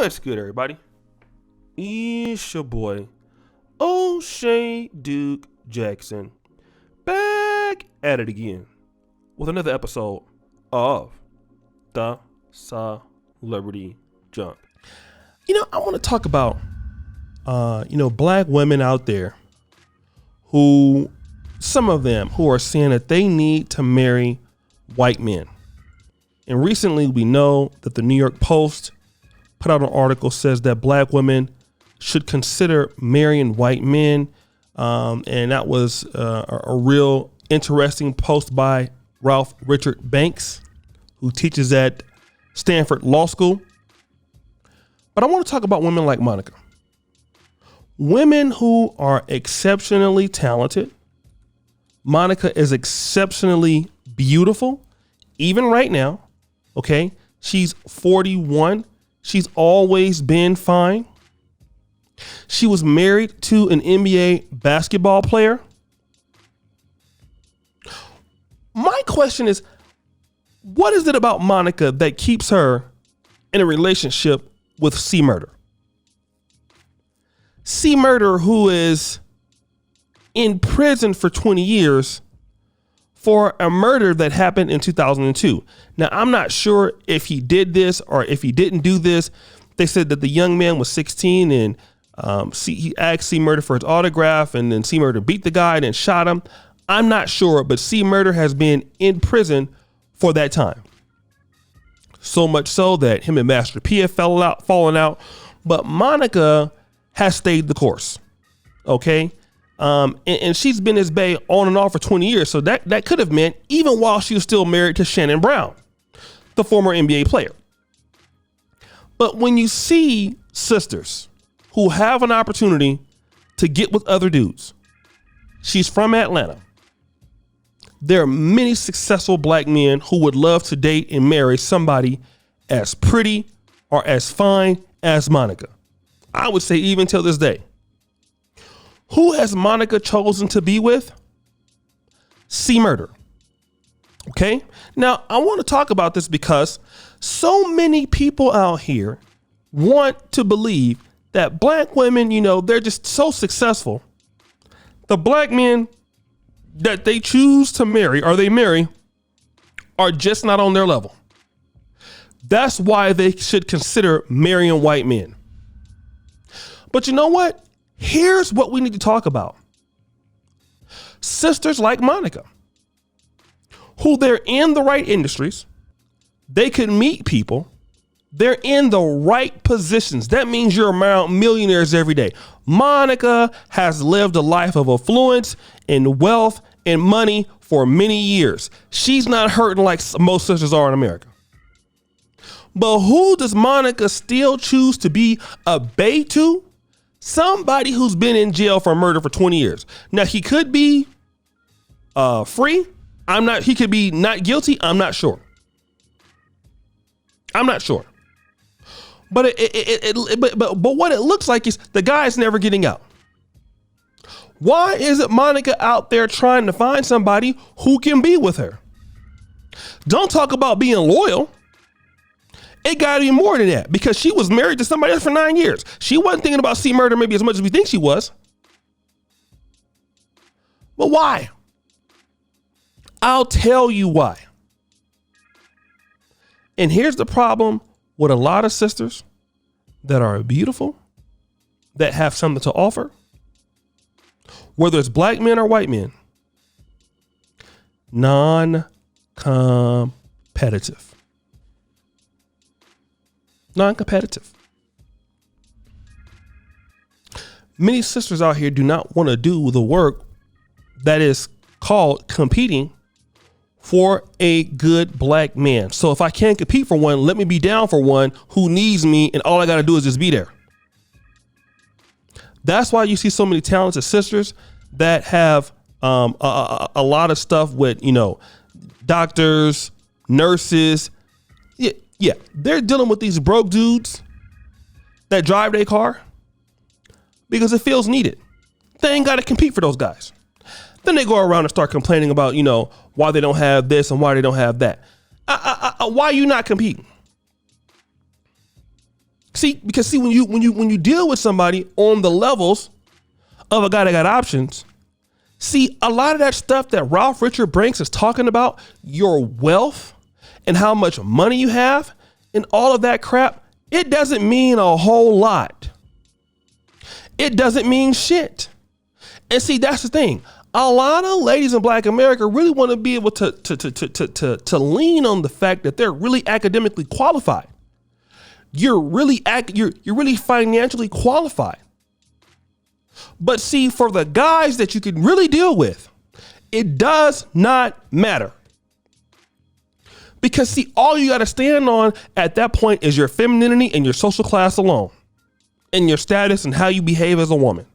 What's good, everybody? It's your boy, O'Shea Duke Jackson, back at it again with another episode of the Celebrity Junk. I want to talk about, black women out there who, some of them who are saying that they need to marry white men. And recently we know that the New York Post put out an article says that black women should consider marrying white men. And that was a real interesting post by Ralph Richard Banks, who teaches at Stanford Law School. But I want to talk about women like Monica. Women who are exceptionally talented. Monica is exceptionally beautiful, even right now. Okay, she's 41. She's always been fine. She was married to an NBA basketball player. My question is, what is it about Monica that keeps her in a relationship with MURDA? MURDA, who is in prison for 20 years for a murder that happened in 2002. Now, I'm not sure if he did this or if he didn't do this. They said that the young man was 16 and he asked MURDA for his autograph, and then MURDA beat the guy and then shot him. I'm not sure, but MURDA has been in prison for that time. So much so that him and Master P have fallen out. But Monica has stayed the course. Okay. And she's been his bae on and off for 20 years. So that could have meant even while she was still married to Shannon Brown, the former NBA player. But when you see sisters who have an opportunity to get with other dudes, she's from Atlanta. There are many successful black men who would love to date and marry somebody as pretty or as fine as Monica. I would say even till this day. Who has Monica chosen to be with? MURDA. Okay. Now I want to talk about this because so many people out here want to believe that black women, they're just so successful. The black men that they choose to marry or they marry are just not on their level. That's why they should consider marrying white men. But you know what? Here's what we need to talk about. Sisters like Monica, who they're in the right industries, they can meet people, they're in the right positions. That means you're around millionaires every day. Monica has lived a life of affluence and wealth and money for many years. She's not hurting like most sisters are in America. But who does Monica still choose to be a bae to? Somebody who's been in jail for murder for 20 years. Now, he could be free. He could be not guilty. I'm not sure. But but what it looks like is the guy's never getting out. Why isn't Monica out there trying to find somebody who can be with her? Don't talk about being loyal. It got to be more than that, because she was married to somebody else for 9 years. She wasn't thinking about MURDA maybe as much as we think she was. But why? I'll tell you why. And here's the problem with a lot of sisters that are beautiful, that have something to offer, whether it's black men or white men. Non-competitive. Non-competitive. Many sisters out here do not want to do the work that is called competing for a good black man. So if I can't compete for one, let me be down for one who needs me, and all I got to do is just be there. That's why you see so many talented sisters that have a lot of stuff with, doctors, nurses. Yeah, they're dealing with these broke dudes that drive their car because it feels needed. They ain't got to compete for those guys. Then they go around and start complaining about, why they don't have this and why they don't have that. Why are you not competing? Because when you deal with somebody on the levels of a guy that got options, see, a lot of that stuff that Ralph Richard Branks is talking about, your wealth and how much money you have and all of that crap, it doesn't mean a whole lot. It doesn't mean shit. And see, that's the thing. A lot of ladies in Black America really want to be able to lean on the fact that they're really academically qualified. You're really financially qualified. But see, for the guys that you can really deal with, it does not matter. Because see, all you got to stand on at that point is your femininity and your social class alone, and your status and how you behave as a woman.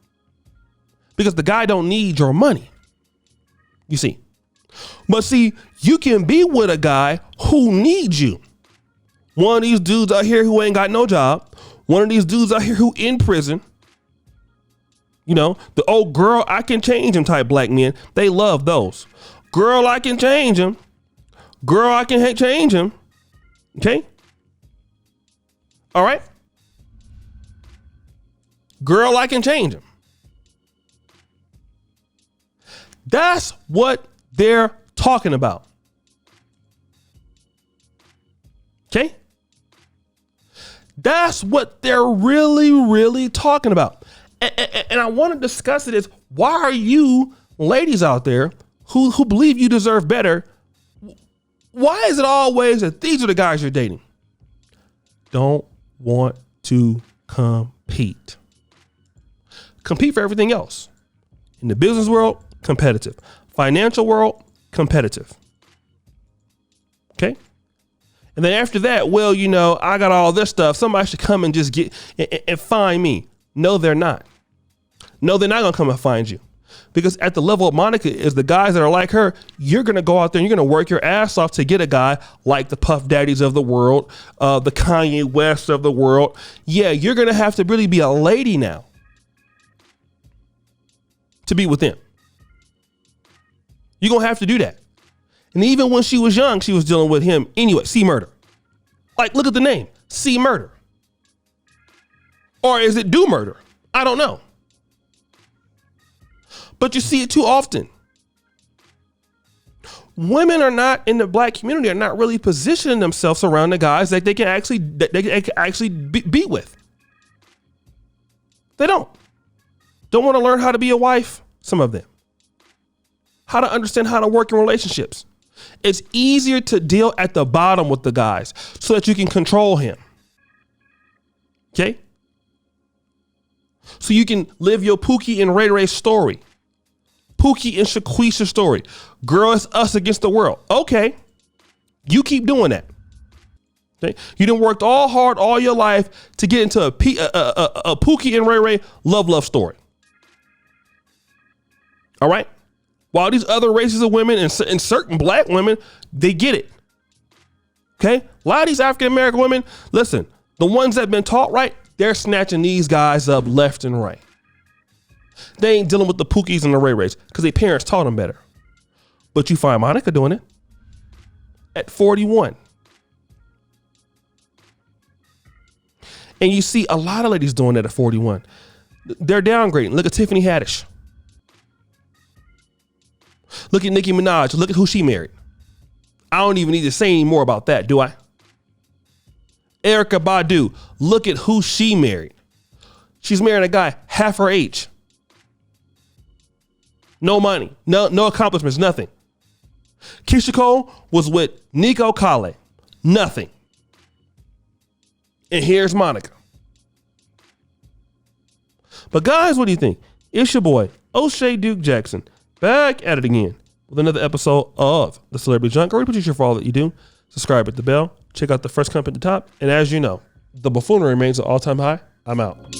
Because the guy don't need your money, you see. But see, you can be with a guy who needs you. One of these dudes out here who ain't got no job. One of these dudes out here who in prison. You know, the old girl, I can change him type black men. They love those. Girl, I can change him. Girl, I can change him. Okay. All right. Girl, I can change him. That's what they're talking about. Okay? That's what they're really talking about. And I want to discuss it is, why are you ladies out there who believe you deserve better? Why is it always that these are the guys you're dating? Don't want to compete. Compete for everything else. In the business world, competitive. Financial world, competitive. Okay? And then after that, well, you know, I got all this stuff. Somebody should come and just get and find me. No, they're not. No, they're not going to come and find you. Because at the level of Monica is the guys that are like her, you're going to go out there and you're going to work your ass off to get a guy like the Puff Daddies of the world, the Kanye West of the world. Yeah, you're going to have to really be a lady now to be with them. You're going to have to do that. And even when she was young, she was dealing with him anyway. C-Murder. Like, look at the name. C-Murder. Or is it Do Murder? I don't know. But you see it too often. Women are not in the black community, are not really positioning themselves around the guys that they can actually be with. They don't want to learn how to be a wife, some of them. How to understand how to work in relationships. It's easier to deal at the bottom with the guys so that you can control him. Okay? So you can live your Pookie and Ray Ray story. Pookie and Shaquisha story. Girl, it's us against the world. Okay. You keep doing that. Okay? You done worked all hard all your life to get into a Pookie and Ray Ray love story. All right? While these other races of women and certain black women, they get it. Okay? A lot of these African-American women, listen, the ones that have been taught right, they're snatching these guys up left and right. They ain't dealing with the Pookies and the Ray Rays because their parents taught them better. But you find Monica doing it at 41. And you see a lot of ladies doing that at 41. They're downgrading. Look at Tiffany Haddish. Look at Nicki Minaj. Look at who she married. I don't even need to say any more about that, do I? Erykah Badu. Look at who she married. She's marrying a guy half her age. No money, no accomplishments, nothing. Keisha Cole was with Nico Kale. Nothing. And here's Monica. But guys, what do you think? It's your boy, O'Shea Duke Jackson, back at it again with another episode of The Celebrity Junk. I really appreciate you for all that you do. Subscribe, hit the bell, check out the first comment at the top. And as you know, the buffoonery remains an all-time high. I'm out.